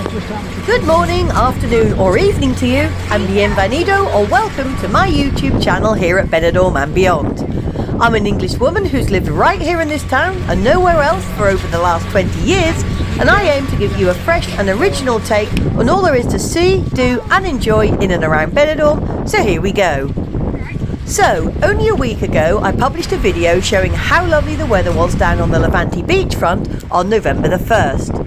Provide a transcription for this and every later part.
Good morning, afternoon or evening to you, and bienvenido or welcome to my YouTube channel here at Benidorm and beyond. I'm an English woman who's lived right here in this town and nowhere else for over the last 20 years, and I aim to give you a fresh and original take on all there is to see, do and enjoy in and around Benidorm, so here we go. So, only a week ago I published a video showing how lovely the weather was down on the Levante beachfront on November the 1st.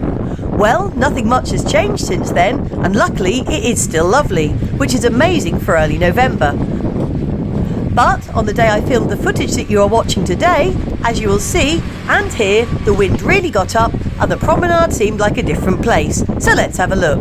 Well, nothing much has changed since then, and luckily it is still lovely, which is amazing for early November. But on the day I filmed the footage that you are watching today, as you will see and hear, the wind really got up and the promenade seemed like a different place, so let's have a look.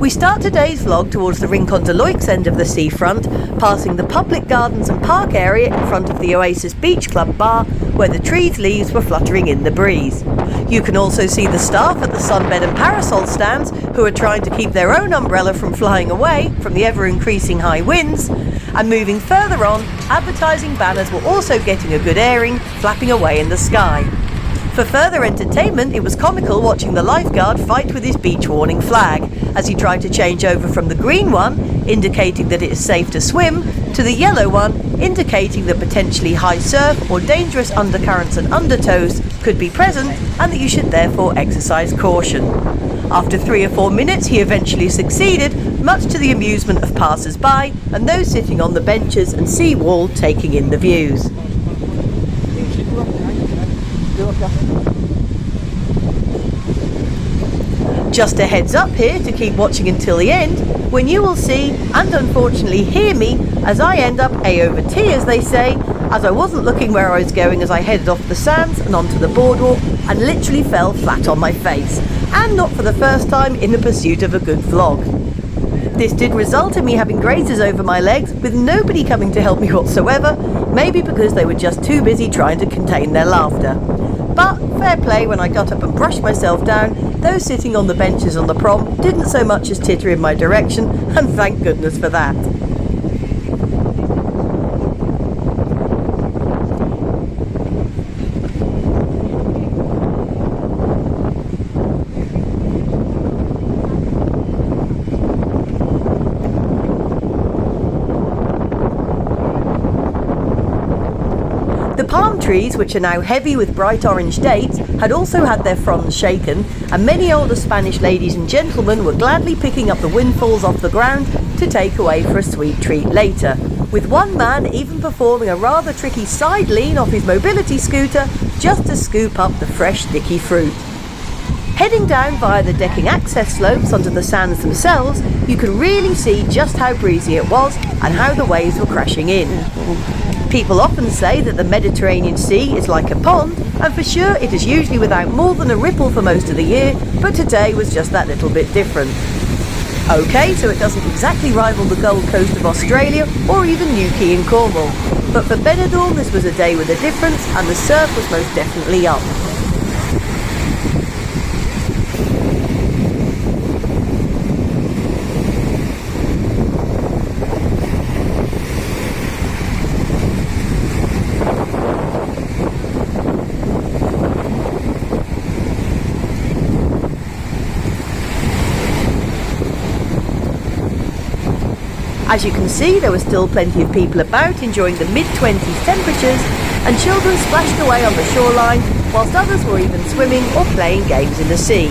We start today's vlog towards the Rincon de Loix end of the seafront, passing the public gardens and park area in front of the Oasis Beach Club bar, where the trees' leaves were fluttering in the breeze. You can also see the staff at the sunbed and parasol stands, who are trying to keep their own umbrella from flying away from the ever-increasing high winds. And moving further on, advertising banners were also getting a good airing, flapping away in the sky. For further entertainment, it was comical watching the lifeguard fight with his beach warning flag as he tried to change over from the green one, indicating that it is safe to swim, to the yellow one, indicating that potentially high surf or dangerous undercurrents and undertows could be present and that you should therefore exercise caution. After 3 or 4 minutes, he eventually succeeded, much to the amusement of passers-by and those sitting on the benches and sea wall taking in the views. Just a heads up here to keep watching until the end, when you will see and unfortunately hear me as I end up A over T, as they say, as I wasn't looking where I was going as I headed off the sands and onto the boardwalk and literally fell flat on my face, and not for the first time in the pursuit of a good vlog. This did result in me having grazes over my legs with nobody coming to help me whatsoever, maybe because they were just too busy trying to contain their laughter. But fair play, when I got up and brushed myself down, those sitting on the benches on the prom didn't so much as titter in my direction, and thank goodness for that. The palm trees, which are now heavy with bright orange dates, had also had their fronds shaken, and many older Spanish ladies and gentlemen were gladly picking up the windfalls off the ground to take away for a sweet treat later, with one man even performing a rather tricky side lean off his mobility scooter just to scoop up the fresh sticky fruit. Heading down via the decking access slopes onto the sands themselves, you can really see just how breezy it was and how the waves were crashing in. People often say that the Mediterranean Sea is like a pond, and for sure it is usually without more than a ripple for most of the year, but today was just that little bit different. Okay, so it doesn't exactly rival the Gold Coast of Australia or even Newquay in Cornwall, but for Benidorm this was a day with a difference, and the surf was most definitely up. As you can see, there were still plenty of people about enjoying the mid-20s temperatures, and children splashed away on the shoreline, whilst others were even swimming or playing games in the sea.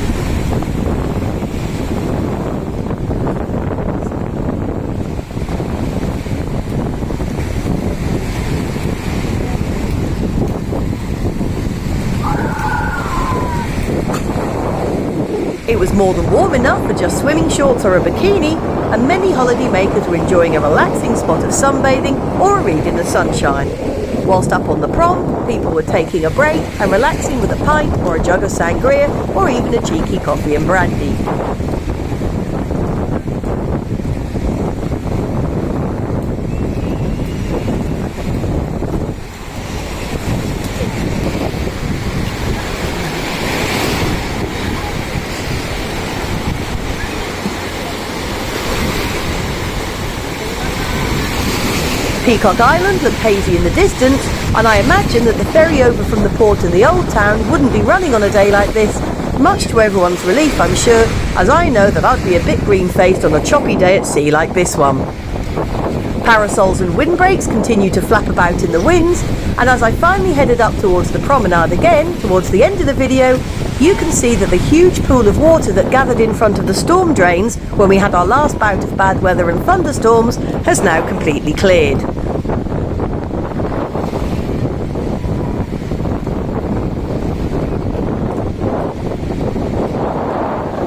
It was more than warm enough for just swimming shorts or a bikini, and many holiday makers were enjoying a relaxing spot of sunbathing or a read in the sunshine. Whilst up on the prom, people were taking a break and relaxing with a pint or a jug of sangria or even a cheeky coffee and brandy. Peacock Island looked hazy in the distance, and I imagine that the ferry over from the port to the old town wouldn't be running on a day like this, much to everyone's relief, I'm sure, as I know that I'd be a bit green-faced on a choppy day at sea like this one. Parasols and windbreaks continue to flap about in the winds, and as I finally headed up towards the promenade again, towards the end of the video, you can see that the huge pool of water that gathered in front of the storm drains when we had our last bout of bad weather and thunderstorms has now completely cleared.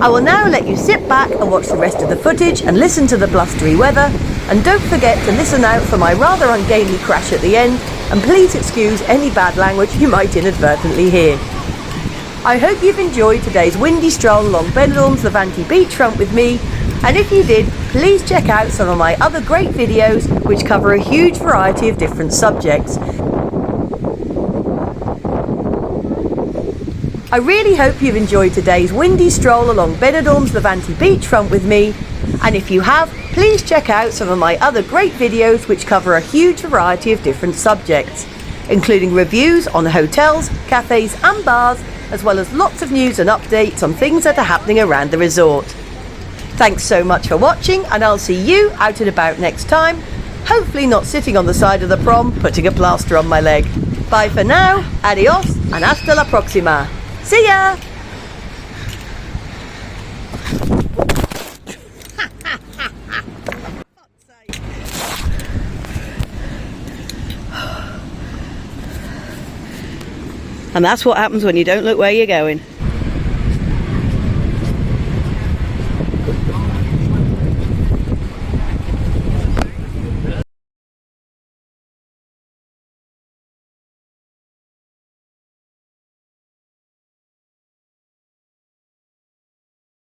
I will now let you sit back and watch the rest of the footage and listen to the blustery weather, and don't forget to listen out for my rather ungainly crash at the end, and please excuse any bad language you might inadvertently hear. I hope you've enjoyed today's windy stroll along Benidorm's Levante beachfront with me, and if you did, please check out some of my other great videos which cover a huge variety of different subjects. I really hope you've enjoyed today's windy stroll along Benidorm's Levante beachfront with me, and if you have, please check out some of my other great videos which cover a huge variety of different subjects, including reviews on hotels, cafes and bars, as well as lots of news and updates on things that are happening around the resort. Thanks so much for watching, and I'll see you out and about next time, hopefully not sitting on the side of the prom putting a plaster on my leg. Bye for now, adios and hasta la próxima. See ya! And that's what happens when you don't look where you're going.